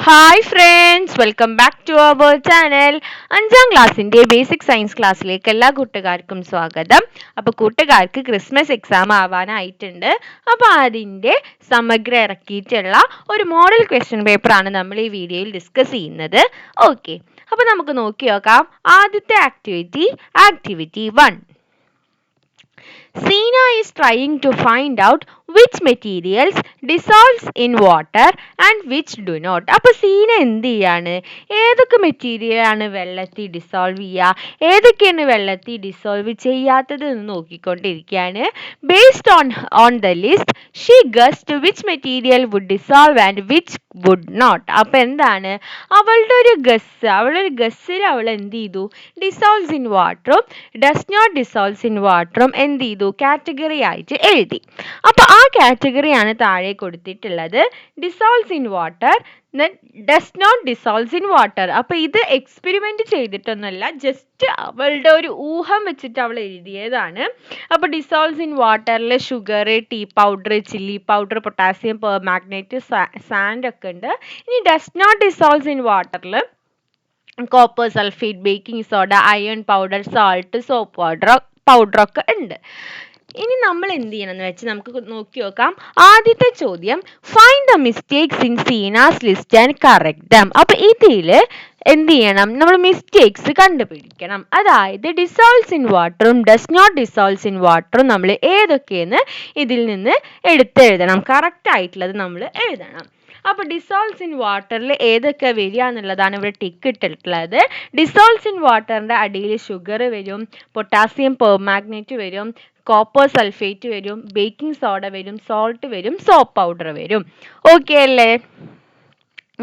Hi friends, welcome back to our channel. അഞ്ചാം ക്ലാസ്സിൻ്റെ basic science ക്ലാസ്സിലേക്ക് എല്ലാ കൂട്ടുകാർക്കും സ്വാഗതം. അപ്പോൾ കൂട്ടുകാർക്ക് ക്രിസ്മസ് എക്സാം ആവാനായിട്ടുണ്ട്. അപ്പോൾ അതിൻ്റെ സമഗ്ര ഇറക്കിയിട്ടുള്ള ഒരു മോഡൽ ക്വസ്റ്റ്യൻ പേപ്പറാണ് നമ്മൾ ഈ വീഡിയോയിൽ ഡിസ്കസ് ചെയ്യുന്നത്. ഓക്കെ, അപ്പോൾ നമുക്ക് നോക്കി നോക്കാം. ആദ്യത്തെ activity 1. Sina is trying to find out which materials dissolves in water and which do not. അപ്പോൾ സീന എന്ത് ചെയ്യാണ്? ഏതൊക്കെ മെറ്റീരിയലാണ് വെള്ളത്തിൽ ഡിസോൾവ് ചെയ്യുക, ഏതൊക്കെയാണ് വെള്ളത്തിൽ ഡിസോൾവ് ചെയ്യാത്തത് എന്ന് നോക്കിക്കൊണ്ടിരിക്കുകയാണ്. Based on the list she guessed which material would dissolve and which would not. അപ്പോൾ എന്താണ് അവളുടെ ഗസ്സിൽ അവൾ എന്ത് ചെയ്തു? ഡിസോൾവ്സ് ഇൻ വാട്ടറും ഡസ് നോട്ട് ഡിസോൾവ്സ് ഇൻ വാട്ടറും എന്ത് ചെയ്തു? കാറ്റഗറി ആയിട്ട് എഴുതി. അപ്പോൾ ആ കാറ്റഗറിയാണ് താഴെ കൊടുത്തിട്ടുള്ളത്. Dissolves in water, does not dissolves in water. അപ്പോൾ ഇത് എക്സ്പെരിമെന്റ് ചെയ്തിട്ടൊന്നുമല്ല, ജസ്റ്റ് അവളുടെ ഒരു ഊഹം വെച്ചിട്ട് അവൾ എഴുതിയതാണ്. അപ്പോൾ ഡിസോൾവ്സ് ഇൻ വാട്ടറിൽ sugar, tea powder, chilli powder, potassium permanganate, sand ഒക്കെ ഉണ്ട്. ഇനി ഡസ് നോട്ട് ഡിസോൾവ്സ് ഇൻ വാട്ടറിൽ copper sulphate, baking soda, iron powder, salt, soap powder ഒക്കെ ഉണ്ട്. ഇനി നമ്മൾ എന്ത് ചെയ്യണം എന്ന് വെച്ചാൽ നമുക്ക് നോക്കി നോക്കാം. ആദ്യത്തെ ചോദ്യം, find the mistakes in Seena's list and correct them. അപ്പൊ ഇതിൽ എന്ത് ചെയ്യണം? നമ്മൾ മിസ്റ്റേക്സ് കണ്ടുപിടിക്കണം. അതായത് ഡിസോൾവ്സ് ഇൻ വാട്ടറും ഡസ് നോട്ട് ഡിസോൾവ്സ് ഇൻ വാട്ടറും നമ്മൾ ഏതൊക്കെയെന്ന് ഇതിൽ നിന്ന് എടുത്തെഴുതണം. കറക്റ്റ് ആയിട്ടുള്ളത് നമ്മൾ എഴുതണം. അപ്പോൾ ഡിസോൾവ്സ് ഇൻ വാട്ടറിൽ ഏതൊക്കെ വരിക എന്നുള്ളതാണ് ഇവിടെ ടിക്ക് ഇട്ടിട്ടുള്ളത്. ഡിസോൾവ്സ് ഇൻ വാട്ടറിൻ്റെ അടിയിൽ ഷുഗർ വരും, പൊട്ടാസ്യം പെർമാഗ്നേറ്റ് വരും, കോപ്പർ സൾഫേറ്റ് വരും, ബേക്കിംഗ് സോഡ വരും, സോൾട്ട് വരും, സോപ്പ് പൗഡർ വരും. ഓക്കെ അല്ലേ?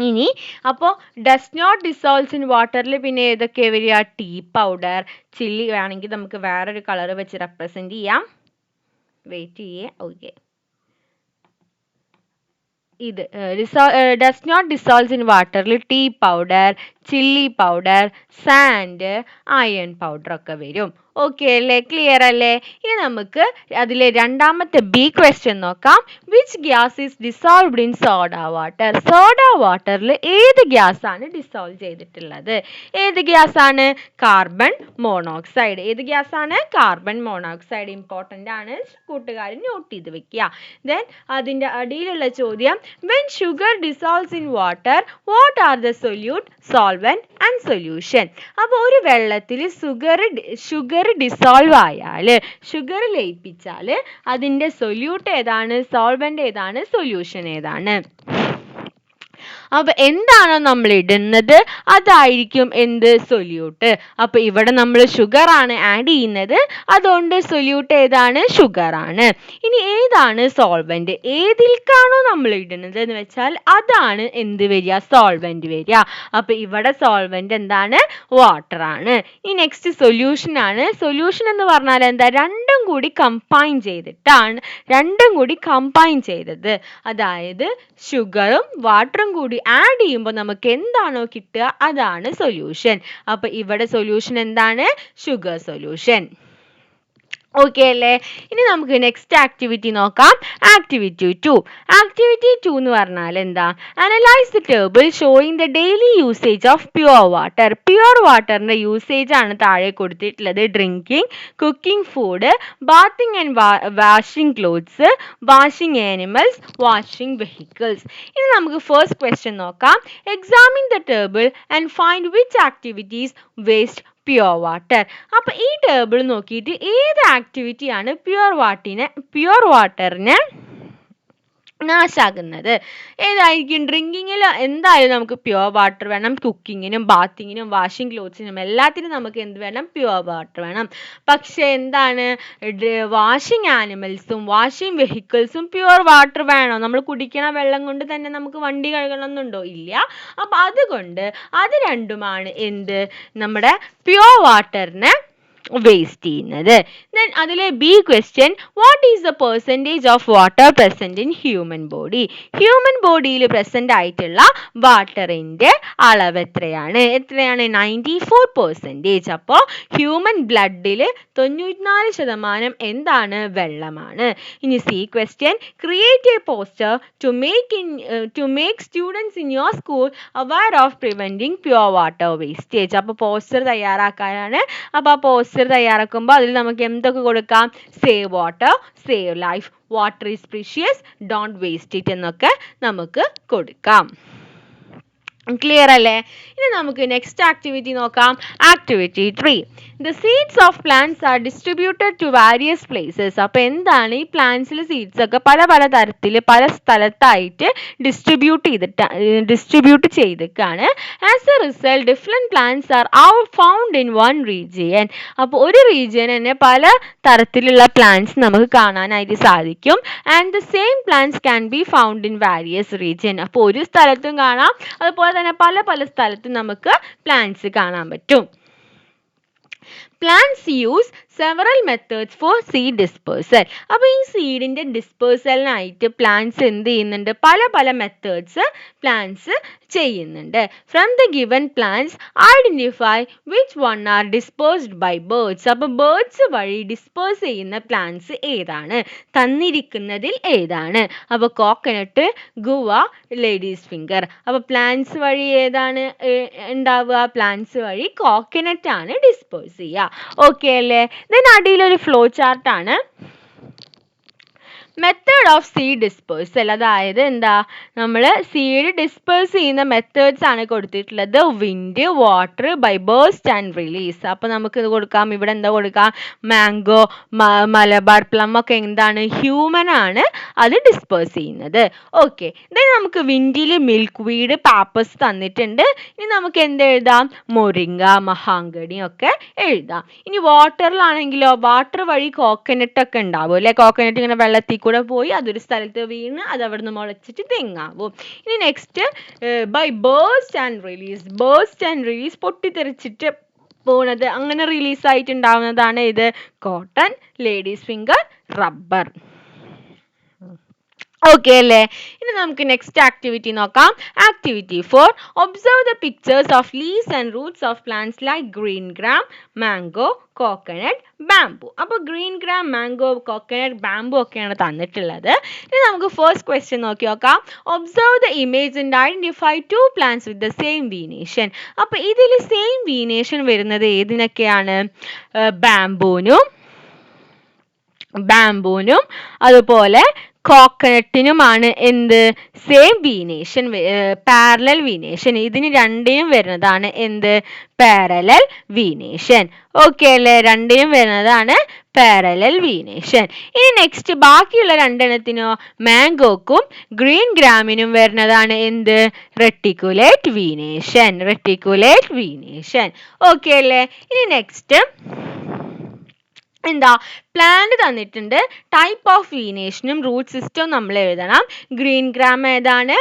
ഇനി അപ്പോൾ ഡസ് നോട്ട് ഡിസോൾവ്സ് ഇൻ വാട്ടറിൽ പിന്നെ ഏതൊക്കെ വരിക? ടീ പൗഡർ, ചില്ലി വേണമെങ്കിൽ നമുക്ക് വേറൊരു കളർ വെച്ച് റെപ്രസെൻറ്റ് ചെയ്യാം. വെയിറ്റ് ചെയ്യേ. ഓക്കെ, ഇത് ഡസ് നോട്ട് ഡിസോൾവ്സ് ഇൻ വാട്ടറിൽ tea powder, chilli powder, sand, iron powder ഒക്കെ വരും. ഓക്കെ അല്ലേ? ക്ലിയർ അല്ലേ? ഇനി നമുക്ക് അതിലെ രണ്ടാമത്തെ ബി ക്വസ്റ്റ്യൻ നോക്കാം. Which gas is dissolved in soda water? Soda വാട്ടറിൽ ഏത് ഗ്യാസ് ആണ് ഡിസോൾവ് ചെയ്തിട്ടുള്ളത്? ഏത് ഗ്യാസ് ആണ്? Carbon monoxide. ഏത് ഗ്യാസ് ആണ്? Carbon monoxide. ഇമ്പോർട്ടൻ്റ് ആണ്, കൂട്ടുകാർ നോട്ട് ചെയ്ത് വെക്കുക. ദെൻ അതിൻ്റെ അടിയിലുള്ള ചോദ്യം, when sugar dissolves in water, what are the solute, solvent and solution? അപ്പോൾ ഒരു വെള്ളത്തിൽ ഷുഗർ ഡിസോൾവ് ആയാൽ, ഷുഗർ ലയിപ്പിച്ചാൽ അതിൻ്റെ സൊല്യൂട്ട് ഏതാണ്, സോൾവെന്റ് ഏതാണ്, സൊല്യൂഷൻ ഏതാണ്? അപ്പോൾ എന്താണോ നമ്മൾ ഇടുന്നത് അതായിരിക്കും എന്ത്? സൊല്യൂട്ട്. അപ്പോൾ ഇവിടെ നമ്മൾ ഷുഗർ ആണ് ആഡ് ചെയ്യുന്നത്, അതുകൊണ്ട് സൊല്യൂട്ട് ഏതാണ്? ഷുഗർ ആണ്. ഇനി ഏതാണ് സോൾവെന്റ്? ഏതിൽക്കാണോ നമ്മൾ ഇടുന്നത് എന്ന് വെച്ചാൽ അതാണ് എന്ത് വരിക? സോൾവെന്റ് വരിക. അപ്പോൾ ഇവിടെ സോൾവെന്റ് എന്താണ്? വാട്ടർ ആണ്. ഈ നെക്സ്റ്റ് സൊല്യൂഷൻ ആണ്. സൊല്യൂഷൻ എന്ന് പറഞ്ഞാൽ എന്താ? രണ്ടും കൂടി കമ്പൈൻ ചെയ്തത്, അതായത് ഷുഗറും വാട്ടറും കൂടി ആഡ് ചെയ്യുമ്പോൾ നമുക്ക് എന്താണോ കിട്ടുക അതാണ് സൊല്യൂഷൻ. അപ്പൊ ഇവിടെ സൊല്യൂഷൻ എന്താണ്? Sugar solution. ഓക്കെ അല്ലേ? ഇനി നമുക്ക് നെക്സ്റ്റ് ആക്ടിവിറ്റി നോക്കാം. ആക്ടിവിറ്റി 2 എന്ന് പറഞ്ഞാൽ എന്താ? Analyse the table showing the daily usage of pure water. Pure വാട്ടറിന്റെ യൂസേജ് ആണ് താഴെ കൊടുത്തിട്ടുള്ളത്. Drinking, cooking food, bathing and washing clothes, washing animals, washing vehicles. ഇനി നമുക്ക് ഫസ്റ്റ് ക്വസ്റ്റ്യൻ നോക്കാം. Examine the table and find which activities waste pure water. അപ്പൊ ഈ table നോക്കിയിട്ട് ഏത് ആക്ടിവിറ്റിയാണ് പ്യുവർ വാട്ടറിനെ നാശാകുന്നത്? ഏതായിരിക്കും? ഡ്രിങ്കിങ്ങിൽ എന്തായാലും നമുക്ക് പ്യുവർ വാട്ടർ വേണം. കുക്കിങ്ങിനും ബാത്തിങ്ങിനും വാഷിംഗ് ക്ലോത്ത്സിനും എല്ലാത്തിനും നമുക്ക് എന്ത് വേണം? പ്യുവർ വാട്ടർ വേണം. പക്ഷെ എന്താണ്? വാഷിംഗ് ആനിമൽസും വാഷിംഗ് വെഹിക്കിൾസും പ്യുവർ വാട്ടർ വേണോ? നമ്മൾ കുടിക്കണ വെള്ളം കൊണ്ട് തന്നെ നമുക്ക് വണ്ടി കഴുകണമെന്നുണ്ടോ? ഇല്ല. അപ്പം അതുകൊണ്ട് അത് രണ്ടുമാണ് എന്ത്? നമ്മുടെ പ്യുവർ വാട്ടറിനെ വേസ്റ്റ് ചെയ്യുന്നത്. ദെൻ അതിലെ B question, what is the percentage of water present in human body? Human ബോഡിയിൽ പ്രസന്റ് ആയിട്ടുള്ള വാട്ടറിന്റെ അളവ് എത്രയാണ്? 94%. അപ്പോൾ ഹ്യൂമൻ ബ്ലഡിൽ 94% എന്താണ്? വെള്ളമാണ്. ഇനി C question, create a poster to make students in your school aware of preventing pure water wastage. അപ്പോൾ പോസ്റ്റർ തയ്യാറാക്കാനാണ്. അപ്പോൾ ആ പോസ്റ്റർ തയ്യാറാക്കുമ്പോൾ അതിൽ നമുക്ക് എന്തൊക്കെ കൊടുക്കാം? Save water, save life, water is precious, don't waste it എന്നൊക്കെ നമുക്ക് കൊടുക്കാം. ക്ലിയർ അല്ലേ? ഇനി നമുക്ക് നെക്സ്റ്റ് ആക്ടിവിറ്റി നോക്കാം. Activity 3, the seeds of plants are distributed to various places. അപ്പോൾ എന്താണ്? ഈ പ്ലാന്റ്സിൽ സീഡ്സ് ഒക്കെ പല പല തരത്തിൽ പല സ്ഥലത്തായിട്ട് ഡിസ്ട്രിബ്യൂട്ട് ചെയ്തിട്ടാണ്. As A result different plants are found in one region. അപ്പോൾ ഒരു റീജിയൻ തന്നെ പല തരത്തിലുള്ള പ്ലാന്റ്സ് നമുക്ക് കാണാനായിട്ട് സാധിക്കും. And the same plants can be found in various region. അപ്പോൾ ഒരു സ്ഥലത്തും കാണാം, അതുപോലെ തന്നെ പല പല സ്ഥലത്തും നമുക്ക് പ്ലാന്റ്സ് കാണാൻ പറ്റും. Plants use several methods for seed dispersal. അപ്പോൾ ഈ സീഡിന്റെ ഡിസ്പേഴ്സലിനായിട്ട് പ്ലാന്റ്സ് എന്ത് ചെയ്യുന്നുണ്ട്? പല പല മെത്തേഡ്സ് പ്ലാന്റ്സ് ചെയ്യുന്നുണ്ട്. From the given plants identify which one are dispersed by birds. അപ്പോൾ ബേർഡ്സ് വഴി ഡിസ്പേഴ്സ് ചെയ്യുന്ന പ്ലാന്റ്സ് ഏതാണ്? തന്നിരിക്കുന്നതിൽ ഏതാണ്? അപ്പോൾ കോക്കനട്ട്, ഗുവ, ലേഡീസ് ഫിംഗർ. അപ്പോൾ പ്ലാന്റ്സ് വഴി ഏതാണ് ഉണ്ടാവുക? പ്ലാന്റ്സ് വഴി കോക്കനട്ട് ആണ് ഡിസ്പേഴ്സ് ചെയ്യുക. ഓക്കെ അല്ലേ? ദെൻ അടിയിലൊരു ഫ്ലോ ചാർട്ടാണ്. മെത്തേഡ് ഓഫ് സീഡ് ഡിസ്പേഴ്സൽ, അതായത് എന്താ? നമ്മൾ സീഡ് ഡിസ്പേഴ്സ് ചെയ്യുന്ന മെത്തേഡ്സ് ആണ് കൊടുത്തിട്ടുള്ളത്. Wind, water, by burst and release. അപ്പോൾ നമുക്ക് ഇത് കൊടുക്കാം. ഇവിടെ എന്താ കൊടുക്കാം? മാംഗോ, മലബാർ പ്ലം ഒക്കെ എന്താണ്? ഹ്യൂമൻ ആണ് അത് ഡിസ്പേഴ്സ് ചെയ്യുന്നത്. ഓക്കെ, ദെൻ നമുക്ക് വിൻഡിൽ മിൽക്ക് വീഡ്, പാപ്പസ് തന്നിട്ടുണ്ട്. ഇനി നമുക്ക് എന്ത് എഴുതാം? മൊറിങ്ക, മഹാങ്കണി ഒക്കെ എഴുതാം. ഇനി വാട്ടറിലാണെങ്കിലോ, വാട്ടർ വഴി കോക്കനട്ട് ഒക്കെ ഉണ്ടാവും അല്ലെ? കോക്കനട്ട് ഇങ്ങനെ വെള്ളത്തിൽ കൂടെ പോയി അതൊരു സ്ഥലത്ത് വീണ് അത് അവിടെ നിന്ന് മുളച്ചിട്ട് തെങ്ങാവും. ഇനി next by burst and release. Burst and release പൊട്ടിത്തെറിച്ചിട്ട് പോണത്, അങ്ങനെ റിലീസ് ആയിട്ടുണ്ടാവുന്നതാണ് ഇത് cotton, ladies finger, rubber. Okay അല്ലേ? ഇനി നമുക്ക് നെക്സ്റ്റ് ആക്ടിവിറ്റി നോക്കാം. Activity 4, observe the pictures of leaves and roots of plants like green gram, mango, coconut, bamboo. അപ്പോൾ green gram, mango, coconut, bamboo ഒക്കെയാണ് തന്നിട്ടുള്ളത്. ഇനി നമുക്ക് ഫസ്റ്റ് ക്വസ്റ്റ്യൻ നോക്കി നോക്കാം. Observe the image and identify 2 plants with the same venation. അപ്പോൾ ഇതിൽ same venation വരുന്നത് ഏതിനൊക്കെയാണ്? ബാംബൂനും അതുപോലെ കോക്കനട്ടിനുമാണ് എന്ത്? Same venation, parallel venation. ഇതിന് രണ്ടിനും വരുന്നതാണ് എന്ത്? Parallel venation. ഓക്കെ അല്ലേ? രണ്ടിനും വരുന്നതാണ് പാരലൽ വീനേഷൻ. ഇനി നെക്സ്റ്റ് ബാക്കിയുള്ള രണ്ടെണ്ണത്തിനോ, മാംഗോക്കും ഗ്രീൻ ഗ്രാമിനും വരുന്നതാണ് എന്ത്? Reticulate venation. Reticulate venation. Okay അല്ലേ? ഇനി നെക്സ്റ്റ് എന്താ? പ്ലാന്റ് തന്നിട്ടുണ്ട്. ടൈപ്പ് ഓഫ് വീനേഷനും റൂട്ട് സിസ്റ്റവും നമ്മൾ എഴുതണം. ഗ്രീൻ ഗ്രാം ഏതാണ്?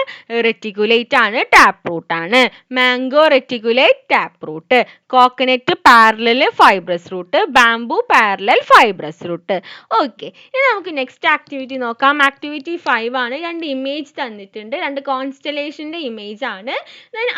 റെറ്റിക്കുലേറ്റ് ആണ്, ടാപ്പ് റൂട്ട് ആണ്. Mango reticulate, tap root. Coconut parallel fibrous root. Bamboo parallel fibrous root. Okay, ഇനി നമുക്ക് നെക്സ്റ്റ് ആക്ടിവിറ്റി നോക്കാം. ആക്ടിവിറ്റി 5 ആണ്. രണ്ട് ഇമേജ് തന്നിട്ടുണ്ട്, രണ്ട് കോൺസ്റ്റലേഷൻ്റെ ഇമേജ് ആണ്.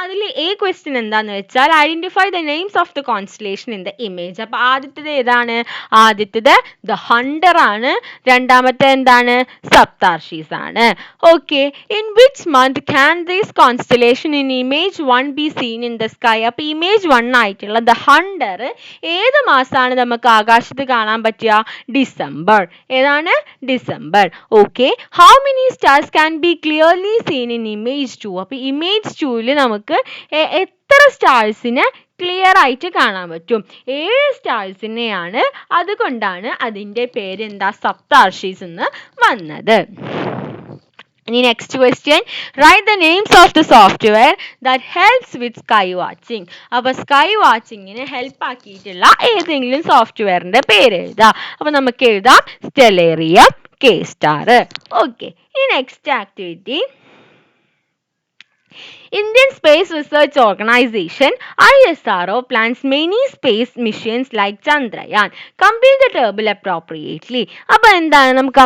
അതിൽ എ ക്വസ്റ്റ്യൻ എന്താണെന്ന് വെച്ചാൽ identify the names of the constellation in the image. അപ്പോൾ ആദ്യത്തേത് ഏതാണ്? ആദ്യത്തേത് ദ ഹണ്ടർ ആണ്. രണ്ടാമത്തെ എന്താണ്? സപ്താർഷീസ് ആണ്. Okay, in which month can this constellation in image 1 be seen in the sky. അപ്പോൾ ഇമേജ് 1 ആയിട്ടുള്ള ദ ഹണ്ടർ ഏത് മാസമാണ് നമുക്ക് ആകാശത്ത് കാണാൻ പറ്റുക? ഡിസംബർ. ഏതാണ്? December. Okay, how many stars can be clearly scene in image 2. അപ്പോൾ ഇമേജ് 2 നമുക്ക് എത്ര സ്റ്റാർസിനെ ക്ലിയർ ആയിട്ട് കാണാൻ പറ്റും? 7 സ്റ്റാർസിനെയാണ്. അതുകൊണ്ടാണ് അതിൻ്റെ പേര് എന്താ? സപ്താർഷീസ് എന്ന് വന്നത്. ഇനി next question, write the names of the software that helps with sky watching. അപ്പോൾ സ്കൈ വാച്ചിങ്ങിന് ഹെൽപ്പ് ആക്കിയിട്ടുള്ള ഏതെങ്കിലും സോഫ്റ്റ്വെയറിൻ്റെ പേര് എഴുതാം. അപ്പോൾ നമുക്ക് എഴുതാം സ്റ്റെലേറിയം, കെ സ്റ്റാർ. ഓക്കെ, ഇനി next activity Indian Space Research Organization ISRO plans many space missions like Chandrayaan. Complete the table appropriately. അപ്പോൾ എന്താണ് നമുക്ക്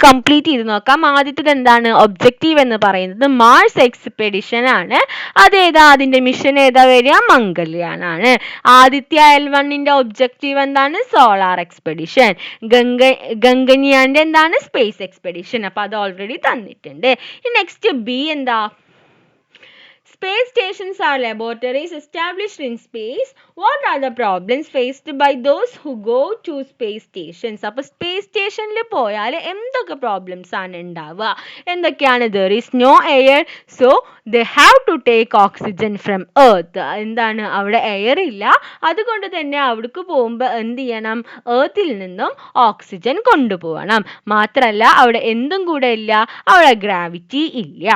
കംപ്ലീറ്റ് ചെയ്ത് നോക്കാം. ആദ്യത്തേത് എന്താണ്? ഒബ്ജക്റ്റീവ് എന്ന് പറയുന്നത് മാർസ് എക്സ്പെഡിഷൻ ആണ്. അതേതാ? അതിന്റെ മിഷൻ ഏതാ വരിക? മംഗൾയാനാണ്. ആദിത്യ L1ന്റെ ഒബ്ജക്റ്റീവ് എന്താണ്? Solar expedition. ഗംഗനിയാന്റെ എന്താണ്? Space expedition. അപ്പൊ അത് ഓൾറെഡി തന്നിട്ടുണ്ട്. നെക്സ്റ്റ് ബി എന്താ? Space stations are laboratories established in space. What are the problems faced by those who go to space stations? അപ്പോൾ സ്പേസ് സ്റ്റേഷനിൽ പോയാൽ എന്തൊക്കെ പ്രോബ്ലംസ് ആണ് ഉണ്ടാവുക? എന്തൊക്കെയാണ്? There is no air, so they have to take oxygen from earth. എന്താണ്? അവിടെ air ഇല്ല, അതുകൊണ്ട് തന്നെ അവിടേക്ക് പോകുമ്പോൾ എന്ത് ചെയ്യണം? എർത്തിൽ നിന്നും ഓക്സിജൻ കൊണ്ടുപോകണം. മാത്രമല്ല അവിടെ എന്തും കൂടെ ഇല്ല, അവിടെ ഗ്രാവിറ്റി ഇല്ല.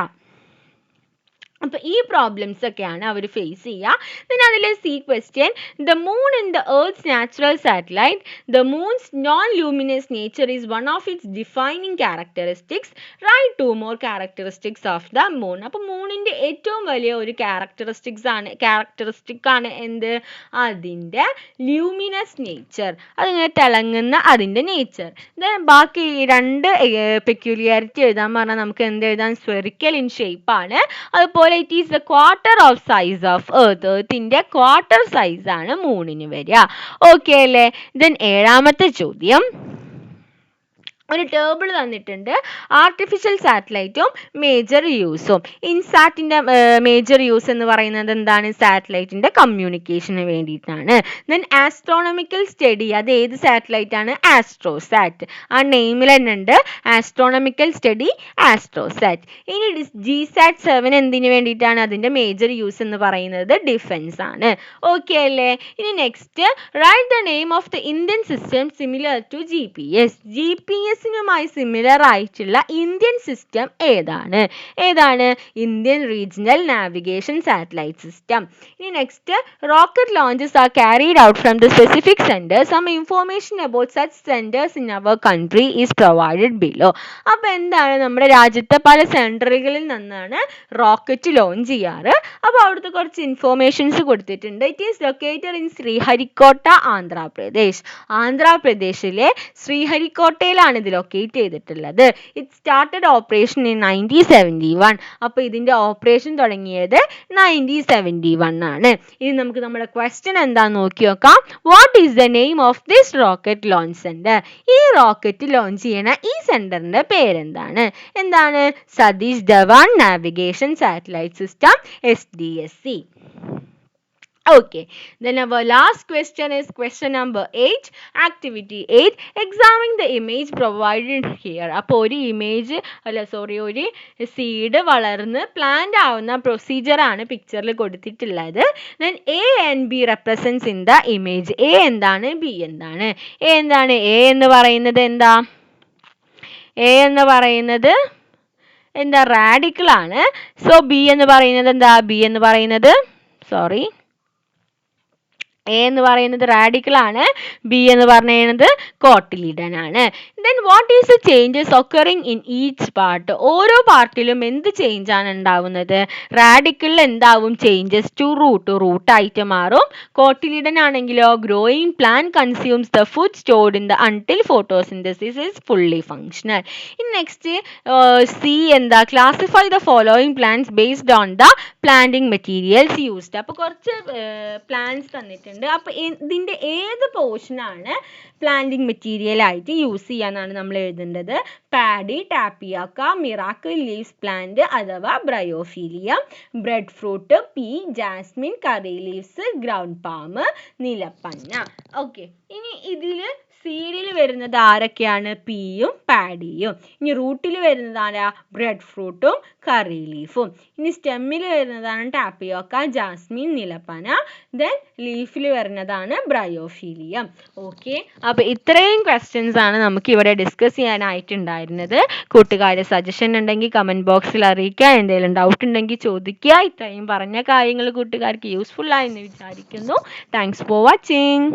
അപ്പോൾ ഈ പ്രോബ്ലംസ് ഒക്കെയാണ് അവർ ഫേസ് ചെയ്യുക. പിന്നെ അതിലെ C question, the moon in the earth's natural satellite, the moon's non luminous nature is one of its defining characteristics. Right 2 more characteristics of the moon. അപ്പോൾ മൂണിൻ്റെ ഏറ്റവും വലിയ ഒരു ക്യാരക്ടറിസ്റ്റിക് ആണ് എന്ത്? അതിൻ്റെ ലൂമിനസ് നേച്ചർ, അതിങ്ങനെ തിളങ്ങുന്ന അതിൻ്റെ നേച്ചർ. ബാക്കി രണ്ട് പെക്യുലിയാരിറ്റി എഴുതാൻ പറഞ്ഞാൽ നമുക്ക് എന്ത് എഴുതാൻ? സ്ഫെറിക്കൽ ഇൻ ഷേപ്പ് ആണ്. അതുപോലെ it is the quarter of size of earth. എർത്തിന്റെ ക്വാർട്ടർ സൈസ് ആണ് മൂണിന് വരിക. ഓക്കെ അല്ലേ? ദെൻ ഏഴാമത്തെ ചോദ്യം, ഒരു ടേബിൾ തന്നിട്ടുണ്ട്. ആർട്ടിഫിഷ്യൽ സാറ്റലൈറ്റും മേജർ യൂസും. ഇൻസാറ്റിൻ്റെ മേജർ യൂസ് എന്ന് പറയുന്നത് എന്താണ്? സാറ്റലൈറ്റിൻ്റെ കമ്മ്യൂണിക്കേഷന് വേണ്ടിയിട്ടാണ്. ദെൻ ആസ്ട്രോണമിക്കൽ സ്റ്റഡി, അത് ഏത് സാറ്റലൈറ്റ് ആണ്? ആസ്ട്രോസാറ്റ്. ആ നെയിമിൽ തന്നെ ഉണ്ട് ആസ്ട്രോണമിക്കൽ സ്റ്റഡി ആസ്ട്രോസാറ്റ്. ഇനി GSAT-7 എന്തിനു വേണ്ടിയിട്ടാണ്? അതിൻ്റെ മേജർ യൂസ് എന്ന് പറയുന്നത് ഡിഫൻസ് ആണ്. ഓക്കെ അല്ലേ? ഇനി next, write the name of the Indian system similar to GPS. GPS-നുമായി സിമിലർ ആയിട്ടുള്ള ഇന്ത്യൻ സിസ്റ്റം ഏതാണ്? Indian regional navigation satellite system. ഇനി next, rocket launches are carried out from the specific centre. Some information about such centres in our country is provided below. അപ്പോൾ എന്താണ്? നമ്മുടെ രാജ്യത്തെ പല സെൻറ്ററുകളിൽ നിന്നാണ് റോക്കറ്റ് ലോഞ്ച് ചെയ്യാറ്. അപ്പോൾ അവിടുത്തെ കുറച്ച് ഇൻഫോർമേഷൻസ് കൊടുത്തിട്ടുണ്ട്. It is located in Sriharikota, Andhra Pradesh. ആന്ധ്രാപ്രദേശിലെ ശ്രീഹരിക്കോട്ടയിലാണ് ഇത് ലൊക്കേറ്റ് ചെയ്തിട്ടുള്ളത്. It started operation in 1971. അപ്പോൾ ഇതിൻ്റെ ഓപ്പറേഷൻ തുടങ്ങിയത് 1971 ആണ്. ഇനി നമുക്ക് നമ്മുടെ ക്വസ്റ്റ്യൻ എന്താണെന്ന് നോക്കി നോക്കാം. What is the name of this rocket launch centre? ഈ റോക്കറ്റ് ലോഞ്ച് ചെയ്യണ ഈ സെന്ററിന്റെ പേരെന്താണ്? Satish Dhawan navigation satellite system, SDSC. Okay, then our last question is question number 8, activity 8, examine the image provided here. അപ്പോൾ ഒരു ഒരു സീഡ് വളർന്ന് പ്ലാന്റ് ആവുന്ന പ്രൊസീജിയർ ആണ് പിക്ചറിൽ കൊടുത്തിട്ടുള്ളത്. then A and B represents in the image. A എന്താണ്? B എന്താണ്? A എന്താണ്? A എന്ന് പറയുന്നത് എന്താ? A എന്ന് പറയുന്നത് എന്താ? റാഡിക്കൽ ആണ്. സോ B എന്ന് പറയുന്നത് എന്താ? B എന്ന് പറയുന്നത് A എന്ന് പറയുന്നത് റാഡിക്കൽ ആണ്, B എന്ന് പറയുന്നത് കോട്ടിലിഡൻ ആണ്. Then what is the changes occurring in each part? ഓരോ പാർട്ടിലും എന്ത് ചേഞ്ച് ആണ് ഉണ്ടാവുന്നത്? റാഡിക്കലിൽ എന്താവും? ചേഞ്ചസ് ടു റൂട്ട് ആയിട്ട് മാറും. കോട്ടിലിഡൻ ആണെങ്കിലോ growing plant consumes the food stored in the until photosynthesis is fully functional. ഇനി നെക്സ്റ്റ് C എന്താ? Classify the following plants based on the planting materials used. അപ്പോൾ കുറച്ച് പ്ലാന്റ്സ് തന്നിട്ടുണ്ട്. അപ്പോൾ ഇതിൻ്റെ ഏത് പോർഷനാണ് പ്ലാന്റിംഗ് മെറ്റീരിയൽ ആയിട്ട് യൂസ് ചെയ്യാന്നാണ് നമ്മൾ എഴുതേണ്ടത്. Paddy, tapioca, miracle leaves plant അഥവാ bryophyllum, breadfruit, pea, jasmine, curry leaves, ground palm, നിലപ്പന്ന. ഓക്കെ, ഇനി ഇതിൽ സീഡിൽ വരുന്നത് ആരൊക്കെയാണ്? പീയും പാഡിയും. ഇനി റൂട്ടിൽ വരുന്നത് ആരാ? ബ്രെഡ് ഫ്രൂട്ടും കറി ലീഫും. ഇനി സ്റ്റെമ്മിൽ വരുന്നതാണ് ടാപ്പിയോക്ക, ജാസ്മിൻ, നിലപ്പന. ദെൻ ലീഫിൽ വരുന്നതാണ് ബ്രയോഫീലിയം. ഓക്കെ, അപ്പോൾ ഇത്രയും ക്വസ്റ്റ്യൻസ് ആണ് നമുക്ക് ഇവിടെ ഡിസ്കസ് ചെയ്യാനായിട്ടുണ്ടായിരുന്നത്. കൂട്ടുകാരെ സജഷൻ ഉണ്ടെങ്കിൽ കമൻറ്റ് ബോക്സിൽ അറിയിക്കുക. എന്തെങ്കിലും ഡൗട്ട് ഉണ്ടെങ്കിൽ ചോദിക്കുക. ഇത്രയും പറഞ്ഞ കാര്യങ്ങൾ കൂട്ടുകാർക്ക് യൂസ്ഫുൾ ആയെന്ന് വിചാരിക്കുന്നു. Thanks for watching.